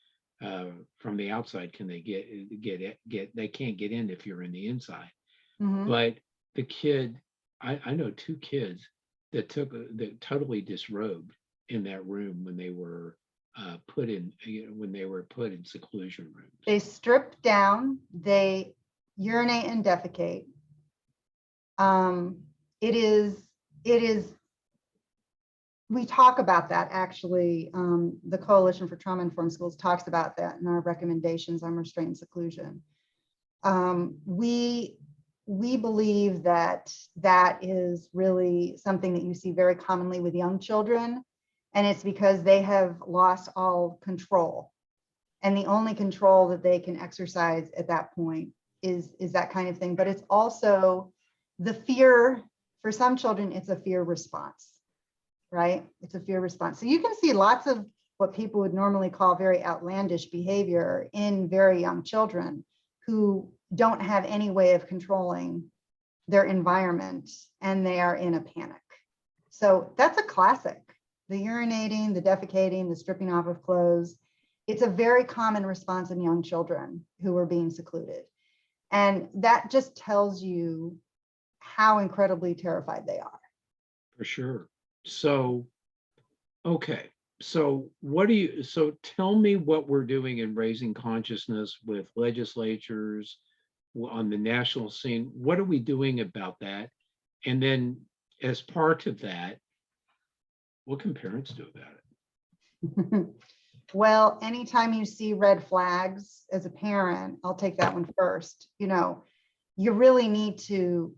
from the outside can they get. They can't get in if you're in the inside. Mm-hmm. But the kid, I know two kids that totally disrobed in that room when they were put in seclusion rooms. They strip down, they urinate and defecate. It is, we talk about that actually. The Coalition for Trauma-Informed Schools talks about that in our recommendations on restraint and seclusion. We believe that is really something that you see very commonly with young children. And it's because they have lost all control. And the only control that they can exercise at that point is that kind of thing. But it's also the fear, for some children, it's a fear response, right? It's a fear response. So you can see lots of what people would normally call very outlandish behavior in very young children who don't have any way of controlling their environment and they are in a panic. So that's a classic. The urinating, the defecating, the stripping off of clothes. It's a very common response in young children who are being secluded. And that just tells you how incredibly terrified they are. For sure. So, okay. So tell me what we're doing in raising consciousness with legislatures on the national scene. What are we doing about that? And then as part of that, what can parents do about it? Well, anytime you see red flags as a parent, I'll take that one first. You really need to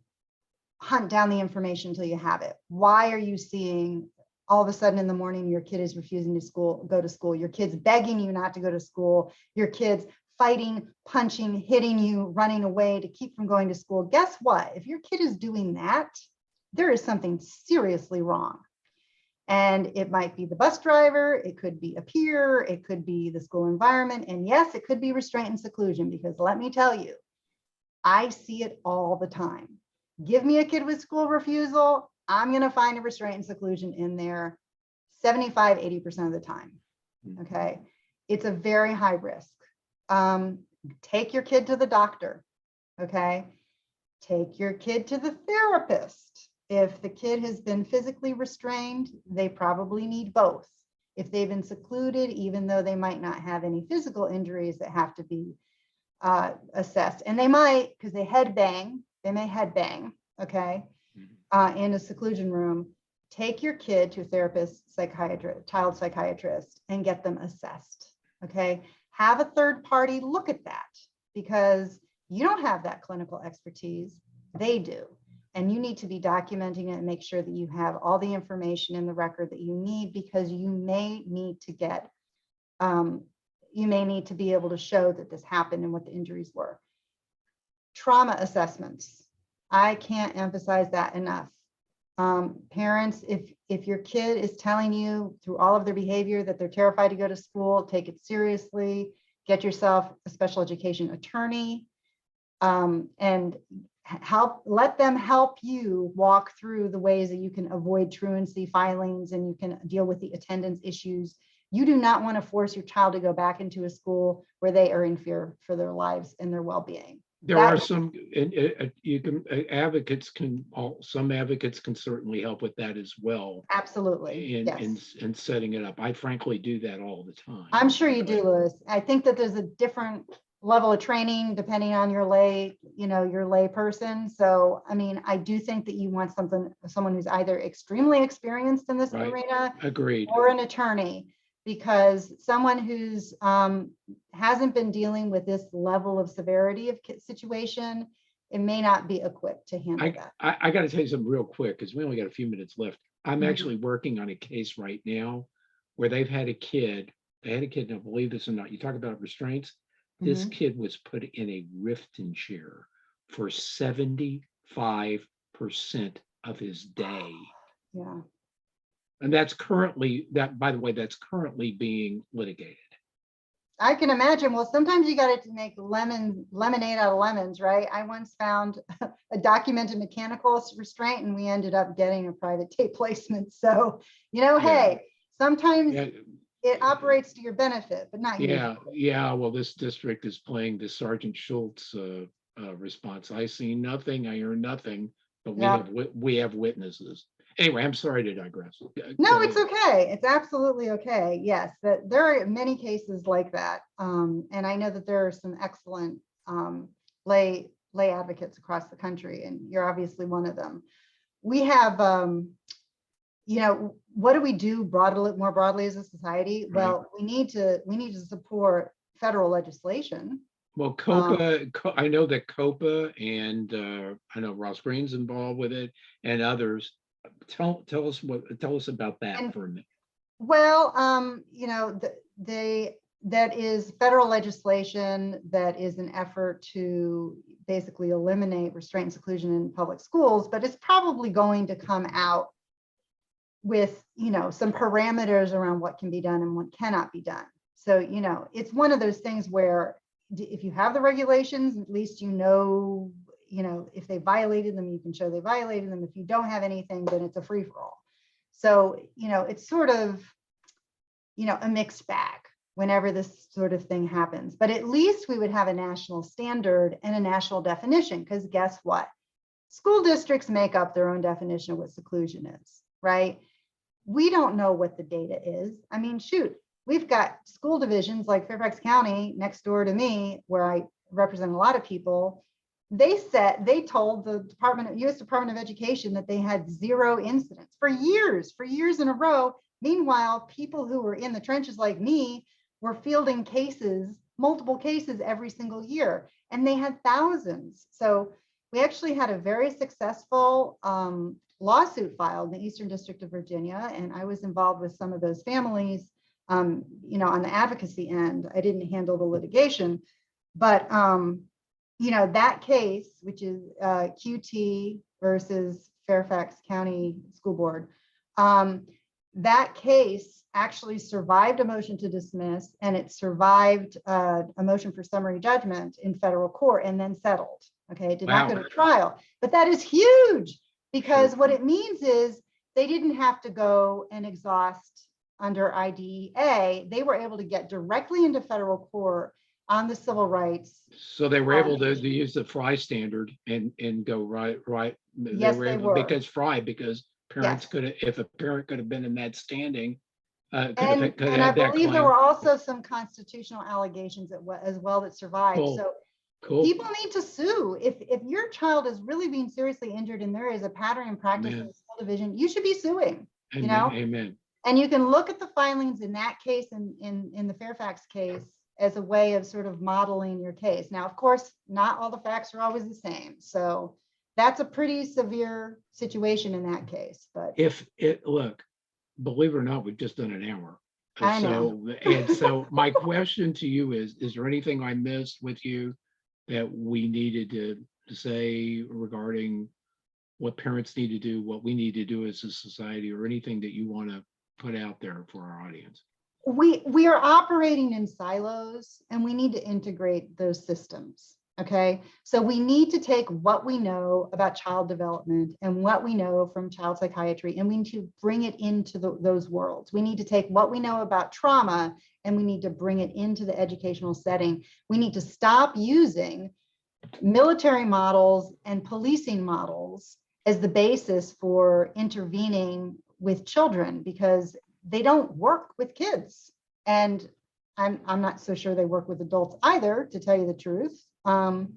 hunt down the information until you have it. Why are you seeing all of a sudden in the morning your kid is refusing to go to school? Your kid's begging you not to go to school. Your kid's fighting, punching, hitting you, running away to keep from going to school. Guess what? If your kid is doing that, there is something seriously wrong. And it might be the bus driver, it could be a peer, it could be the school environment. And yes, it could be restraint and seclusion, because let me tell you, I see it all the time. Give me a kid with school refusal, I'm going to find a restraint and seclusion in there 75, 80% of the time. Okay. It's a very high risk. Take your kid to the doctor. Okay. Take your kid to the therapist. If the kid has been physically restrained, they probably need both. If they've been secluded, even though they might not have any physical injuries that have to be assessed, and they might, because they may head bang, okay, in a seclusion room, take your kid to a therapist, psychiatrist, child psychiatrist, and get them assessed, okay? Have a third party look at that, because you don't have that clinical expertise, they do. And you need to be documenting it and make sure that you have all the information in the record that you need, because you may need to get, you may need to be able to show that this happened and what the injuries were. Trauma assessments. I can't emphasize that enough. Parents, if your kid is telling you through all of their behavior that they're terrified to go to school, take it seriously, get yourself a special education attorney, and let them help you walk through the ways that you can avoid truancy filings and you can deal with the attendance issues. You do not want to force your child to go back into a school where they are in fear for their lives and their well-being. There are some, you can, some advocates can certainly help with that as well. Absolutely, in setting it up. I frankly do that all the time. I'm sure you do, Louis. I think that there's a different level of training depending on your lay person. So, I mean, I do think that you want someone who's either extremely experienced in this arena, agreed, or an attorney, because someone who's hasn't been dealing with this level of severity of situation, it may not be equipped to handle that. I got to tell you something real quick, because we only got a few minutes left. I'm actually working on a case right now where they've had a kid, and I believe this or not, you talk about restraints. This kid was put in a Riften chair for 75% of his day. Yeah. And that's currently, by the way, that's currently being litigated. I can imagine. Well, sometimes you got to make lemonade out of lemons, right? I once found a documented mechanical restraint and we ended up getting a private tape placement. So, hey, sometimes it operates to your benefit, but not usually. Yeah. Well, this district is playing the Sergeant Schultz response. I see nothing, I hear nothing, but we have witnesses. Anyway, I'm sorry to digress. No, it's okay. It's absolutely okay. Yes, that there are many cases like that, and I know that there are some excellent lay advocates across the country, and you're obviously one of them. We have. What do we do more broadly as a society? Right. Well, we need to support federal legislation. Well, COPA, I know that COPA and I know Ross Green's involved with it and others. Tell us about that for a minute. Well, that is federal legislation that is an effort to basically eliminate restraint and seclusion in public schools, but it's probably going to come out with some parameters around what can be done and what cannot be done. So it's one of those things where if you have the regulations, at least if they violated them, you can show they violated them. If you don't have anything, then it's a free-for-all. So it's sort of a mixed bag whenever this sort of thing happens. But at least we would have a national standard and a national definition, because guess what? School districts make up their own definition of what seclusion is, right? We don't know what the data is. I mean, shoot, we've got school divisions like Fairfax County next door to me, where I represent a lot of people. They told the U.S. Department of Education that they had 0 incidents for years in a row. Meanwhile, people who were in the trenches like me were fielding multiple cases every single year, and they had thousands. So we actually had a very successful lawsuit filed in the Eastern District of Virginia, and I was involved with some of those families, on the advocacy end. I didn't handle the litigation, But, you know, that case, which is QT versus Fairfax County School Board, that case actually survived a motion to dismiss, and it survived a motion for summary judgment in federal court and then settled. Okay, it did not go to trial, but that is huge, because what it means is they didn't have to go and exhaust under IDEA. They were able to get directly into federal court on the civil rights. So they were able to use the Fry standard and go right. Yes, they were. Because parents could have, if a parent could have been in that standing, and I believe there were also some constitutional allegations as well that survived. Cool. So cool. People need to sue. If your child is really being seriously injured and there is a pattern and practice in the school division, you should be suing. Amen. You know, amen. And you can look at the filings in that case and in the Fairfax case as a way of sort of modeling your case. Now, of course, not all the facts are always the same. So that's a pretty severe situation in that case. But look, believe it or not, we've just done an hour. I know. So my question to you is there anything I missed with you that we needed to say regarding what parents need to do, what we need to do as a society, or anything that you want to put out there for our audience? We are operating in silos, and we need to integrate those systems. Okay, so we need to take what we know about child development and what we know from child psychiatry, and we need to bring it into those worlds. We need to take what we know about trauma and we need to bring it into the educational setting. We need to stop using military models and policing models as the basis for intervening with children, because they don't work with kids. And I'm not so sure they work with adults either, to tell you the truth. You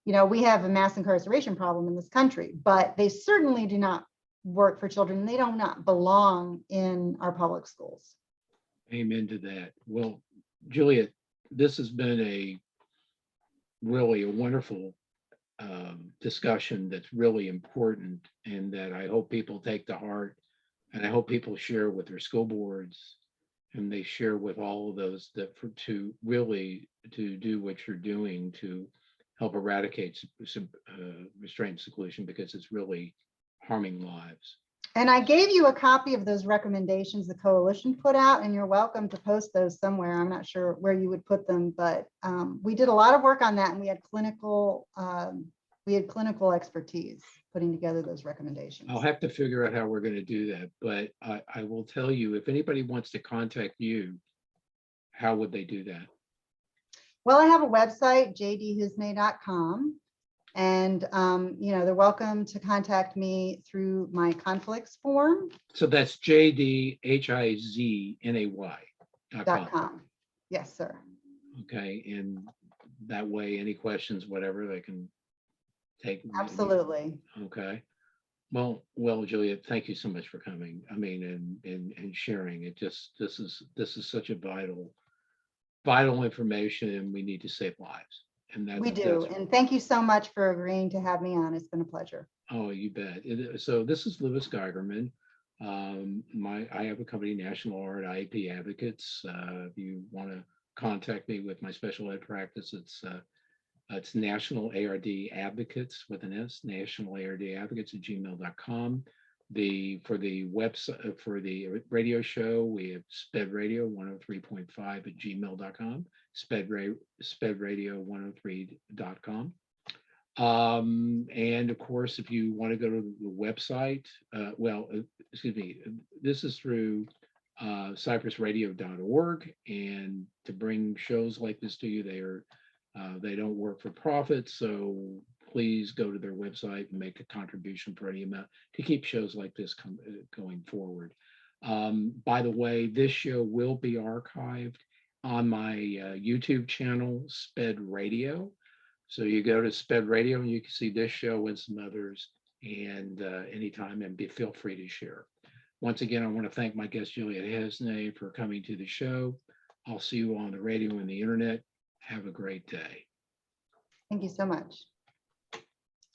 know, we have a mass incarceration problem in this country, but they certainly do not work for children. They do not belong in our public schools. Amen to that. Well, Juliet, this has been really a wonderful discussion that's really important, and that I hope people take to heart, and I hope people share with their school boards, and they share with all of those that to do what you're doing to help eradicate restraint and seclusion, because it's really harming lives. And I gave you a copy of those recommendations the coalition put out, and you're welcome to post those somewhere. I'm not sure where you would put them, but we did a lot of work on that, and we had clinical expertise putting together those recommendations. I'll have to figure out how we're going to do that, but I will tell you, if anybody wants to contact you, how would they do that? Well, I have a website, jdhazney.com. And, you know, they're welcome to contact me through my conflicts form. So that's jdhaznay.com. Yes, sir. Okay. And that way, any questions, whatever, they can take. Absolutely. Okay. Well, Juliet, thank you so much for coming. I mean, and sharing it. This is such a vital information, and we need to save lives. And we do. And thank you so much for agreeing to have me on. It's been a pleasure. Oh, you bet. So this is Louis Geigerman. I have a company, National Art IEP Advocates. If you want to contact me with my special ed practice, it's National ARD Advocates with an S, National ARD Advocates @gmail.com. For the website, for the radio show, we have Sped Radio 103.5 @gmail.com, spedradio103.com. And of course, if you want to go to the website, excuse me, this is through cypressradio.org, and to bring shows like this to you, they don't work for profit, so please go to their website and make a contribution for any amount to keep shows like this going forward. By the way, this show will be archived on my YouTube channel, Sped Radio. So you go to Sped Radio and you can see this show and some others, and anytime, and feel free to share. Once again, I want to thank my guest, Juliet Hazney, for coming to the show. I'll see you on the radio and the internet. Have a great day. Thank you so much.